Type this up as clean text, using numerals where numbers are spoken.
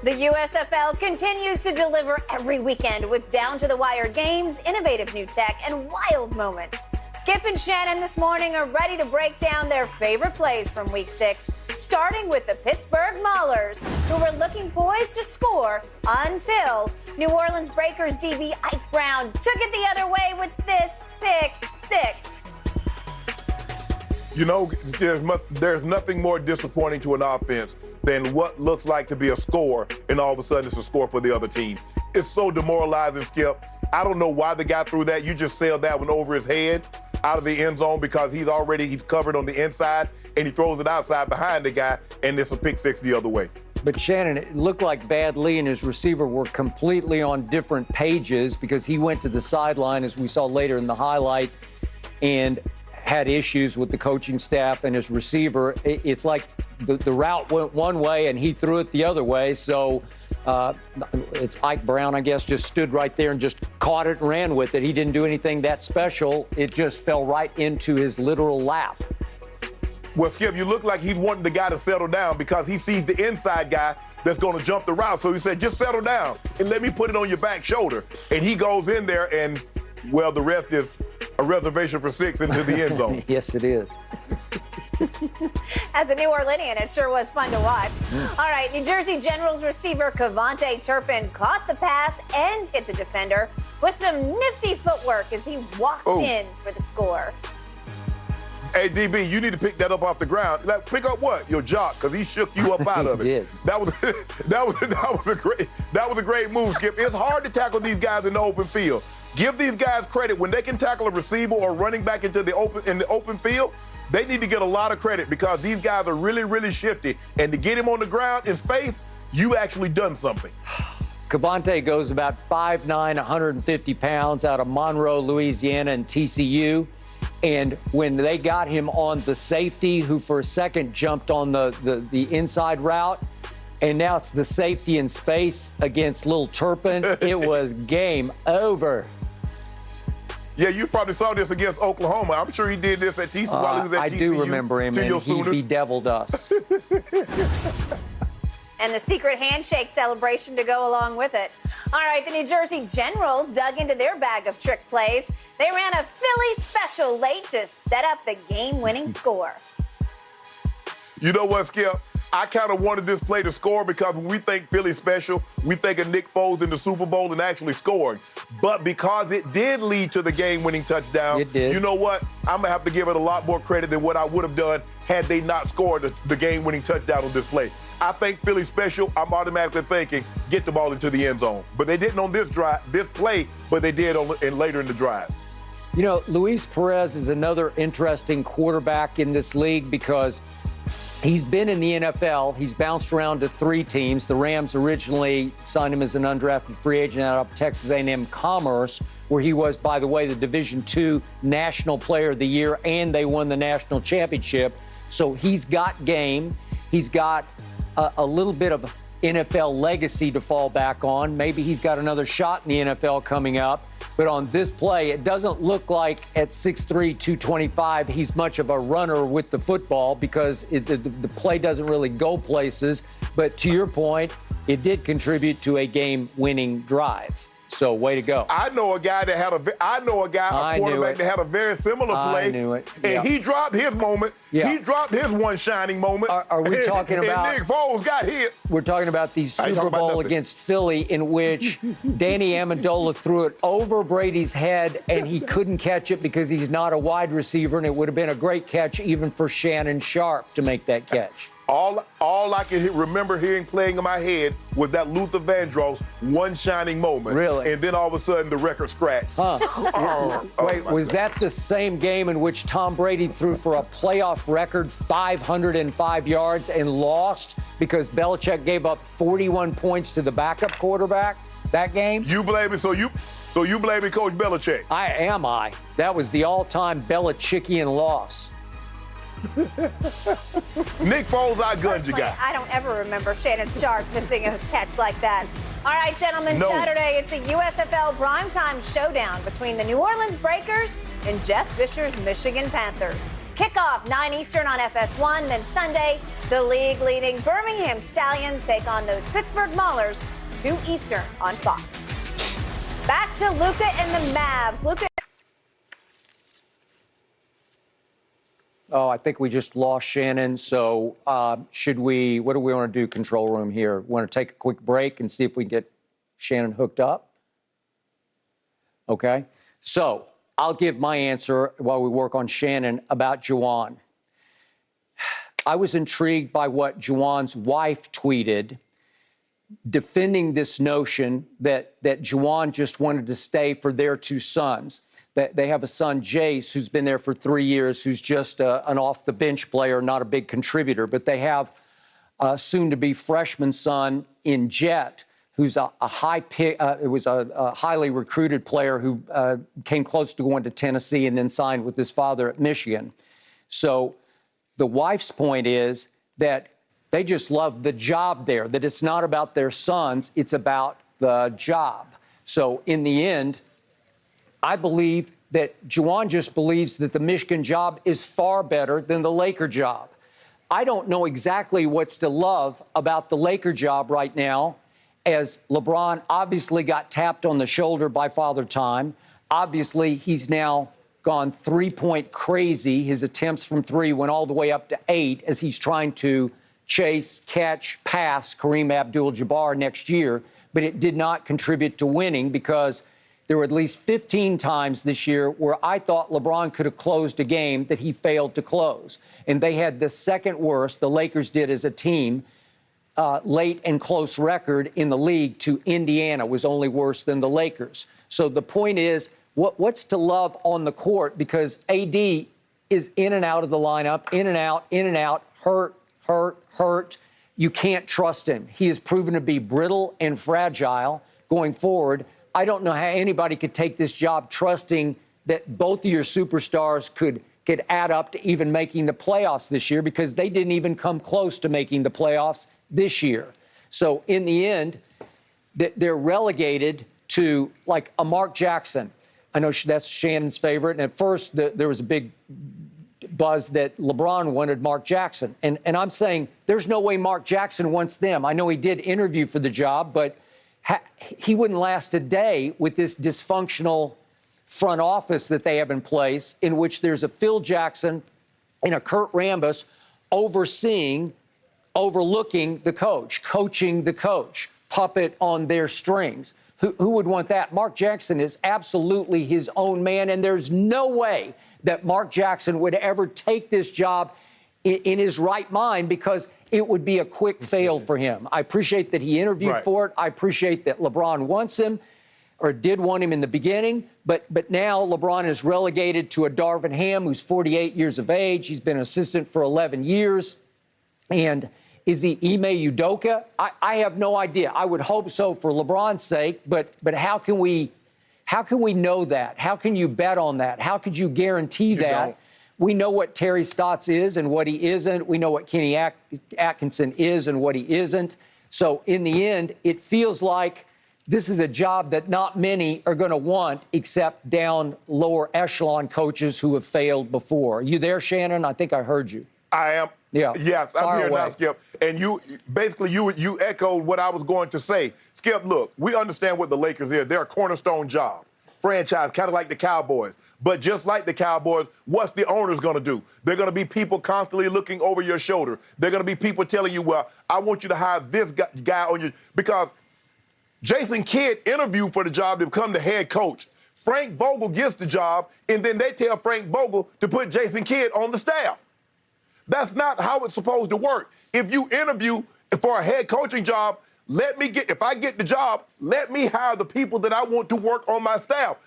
The USFL continues to deliver every weekend with down-to-the-wire games, innovative new tech, and wild moments. Skip and Shannon this morning are ready to break down their favorite plays from Week 6, starting with the Pittsburgh Maulers, who were looking poised to score until New Orleans Breakers DB Ike Brown took it the other way with this pick six. You know, there's nothing more disappointing to an offense than what looks like to be a score, and all of a sudden it's a score for the other team. It's so demoralizing, Skip. I don't know why the guy threw that. You just sailed that one over his head out of the end zone because he's covered on the inside, and he throws it outside behind the guy, and it's a pick six the other way. But Shannon, it looked like Bad Lee and his receiver were completely on different pages because he went to the sideline, as we saw later in the highlight, and had issues with the coaching staff and his receiver. It's like the route went one way and he threw it the other way. So it's Ike Brown, I guess, just stood right there and just caught it and ran with it. He didn't do anything that special. It just fell right into his literal lap. Well, Skip, you look like he's wanting the guy to settle down because he sees the inside guy that's going to jump the route. So he said, just settle down and let me put it on your back shoulder. And he goes in there and, well, the rest is a reservation for six into the end zone. Yes, it is. As a New Orleanian, it sure was fun to watch. All right, New Jersey Generals receiver Cavante Turpin caught the pass and hit the defender with some nifty footwork as he walked in for the score. Hey, DB, you need to pick that up off the ground. Like, pick up what? Your jock, because he shook you up out of it. Did. That was a great move, Skip. It's hard to tackle these guys in the open field. Give these guys credit. When they can tackle a receiver or running back into the open field, they need to get a lot of credit because these guys are really, really shifty. And to get him on the ground in space, you actually done something. Cavante goes about 5'9", 150 pounds out of Monroe, Louisiana, and TCU. And when they got him on the safety, who for a second jumped on the inside route, and now it's the safety in space against Little Turpin, it was game over. Yeah, you probably saw this against Oklahoma. I'm sure he did this at TCU while he was at TCU. I do remember him, and he bedeviled us. And the secret handshake celebration to go along with it. All right, the New Jersey Generals dug into their bag of trick plays. They ran a Philly special late to set up the game-winning score. You know what, Skip? I kind of wanted this play to score because when we think Philly special, we think of Nick Foles in the Super Bowl and actually scoring. But because it did lead to the game-winning touchdown, it did. You know what? I'm going to have to give it a lot more credit than what I would have done had they not scored the game-winning touchdown on this play. I think Philly special, I'm automatically thinking, get the ball into the end zone. But they didn't on this play, but they did later in the drive. You know, Luis Perez is another interesting quarterback in this league because he's been in the NFL. He's bounced around to 3 teams. The Rams originally signed him as an undrafted free agent out of Texas A&M Commerce, where he was, by the way, the Division II National Player of the Year, and they won the national championship. So he's got game. He's got a little bit of NFL legacy to fall back on. Maybe he's got another shot in the NFL coming up. But on this play, it doesn't look like at 6'3", 225, he's much of a runner with the football because the play doesn't really go places. But to your point, it did contribute to a game-winning drive. So way to go. I know a guy that had a quarterback that had a very similar play. I knew it. And he dropped his moment. Yeah. He dropped his one shining moment. Are we talking about? And Nick Foles got hit. We're talking about the Super Bowl against Philly, in which Danny Amendola threw it over Brady's head, and he couldn't catch it because he's not a wide receiver, and it would have been a great catch even for Shannon Sharp to make that catch. All I can remember hearing playing in my head was that Luther Vandross one shining moment. Really? And then all of a sudden the record scratched. Huh. Wait, was that the same game in which Tom Brady threw for a playoff record 505 yards and lost because Belichick gave up 41 points to the backup quarterback that game? You blame it, so you blame Coach Belichick. That was the all-time Belichickian loss. Nick Foles outgunned you guys. I don't ever remember Shannon Sharp missing a catch like that. All right, gentlemen, Saturday, it's a USFL primetime showdown between the New Orleans Breakers and Jeff Fisher's Michigan Panthers. Kickoff 9 Eastern on FS1. Then Sunday, the league-leading Birmingham Stallions take on those Pittsburgh Maulers, 2 Eastern on Fox. Back to Luka and the Mavs. Luka. Oh, I think we just lost Shannon. So what do we want to do, control room here? Want to take a quick break and see if we can get Shannon hooked up? Okay. So I'll give my answer while we work on Shannon about Juwan. I was intrigued by what Juwan's wife tweeted, defending this notion that Juwan just wanted to stay for their 2 sons. That they have a son, Jace, who's been there for 3 years, who's just an off-the-bench player, not a big contributor. But they have a soon-to-be freshman son in Jet, who's a high pick. It was a highly recruited player who came close to going to Tennessee and then signed with his father at Michigan. So the wife's point is that they just love the job there, that it's not about their sons, it's about the job. So in the end, I believe that Juwan just believes that the Michigan job is far better than the Laker job. I don't know exactly what's to love about the Laker job right now, as LeBron obviously got tapped on the shoulder by Father Time. Obviously, he's now gone 3-point crazy. His attempts from 3 went all the way up to 8 as he's trying to chase, catch, pass Kareem Abdul-Jabbar next year. But it did not contribute to winning because there were at least 15 times this year where I thought LeBron could have closed a game that he failed to close. And they had the second worst, the Lakers did as a team, late and close record in the league to Indiana, was only worse than the Lakers. So the point is, what's to love on the court? Because AD is in and out of the lineup, in and out, hurt. You can't trust him. He has proven to be brittle and fragile going forward. I don't know how anybody could take this job trusting that both of your superstars could add up to even making the playoffs this year, because they didn't even come close to making the playoffs this year. So in the end, they're relegated to like a Mark Jackson. I know that's Shannon's favorite. And at first, there was a big buzz that LeBron wanted Mark Jackson. And I'm saying there's no way Mark Jackson wants them. I know he did interview for the job, but he wouldn't last a day with this dysfunctional front office that they have in place, in which there's a Phil Jackson and a Kurt Rambis overlooking the coach, coaching the coach, puppet on their strings. Who would want that? Mark Jackson is absolutely his own man, and there's no way that Mark Jackson would ever take this job in his right mind, because it would be a quick fail for him. I appreciate that he interviewed for it. I appreciate that LeBron wants him, or did want him in the beginning. But now LeBron is relegated to a Darvin Ham who's 48 years of age. He's been an assistant for 11 years. And is he Ime Udoka? I have no idea. I would hope so for LeBron's sake. But how can we know that? How can you bet on that? How could you guarantee that? We know what Terry Stotts is and what he isn't. We know what Kenny Atkinson is and what he isn't. So in the end, it feels like this is a job that not many are going to want, except down lower echelon coaches who have failed before. Are you there, Shannon? I think I heard you. I am. Yeah. Yes, I'm here now, Skip. And you echoed what I was going to say. Skip, look, we understand what the Lakers is. They're a cornerstone job, franchise, kind of like the Cowboys. But just like the Cowboys, what's the owners going to do? They're going to be people constantly looking over your shoulder. They're going to be people telling you, well, I want you to hire this guy on your... Because Jason Kidd interviewed for the job to become the head coach. Frank Vogel gets the job, and then they tell Frank Vogel to put Jason Kidd on the staff. That's not how it's supposed to work. If you interview for a head coaching job, if I get the job, let me hire the people that I want to work on my staff.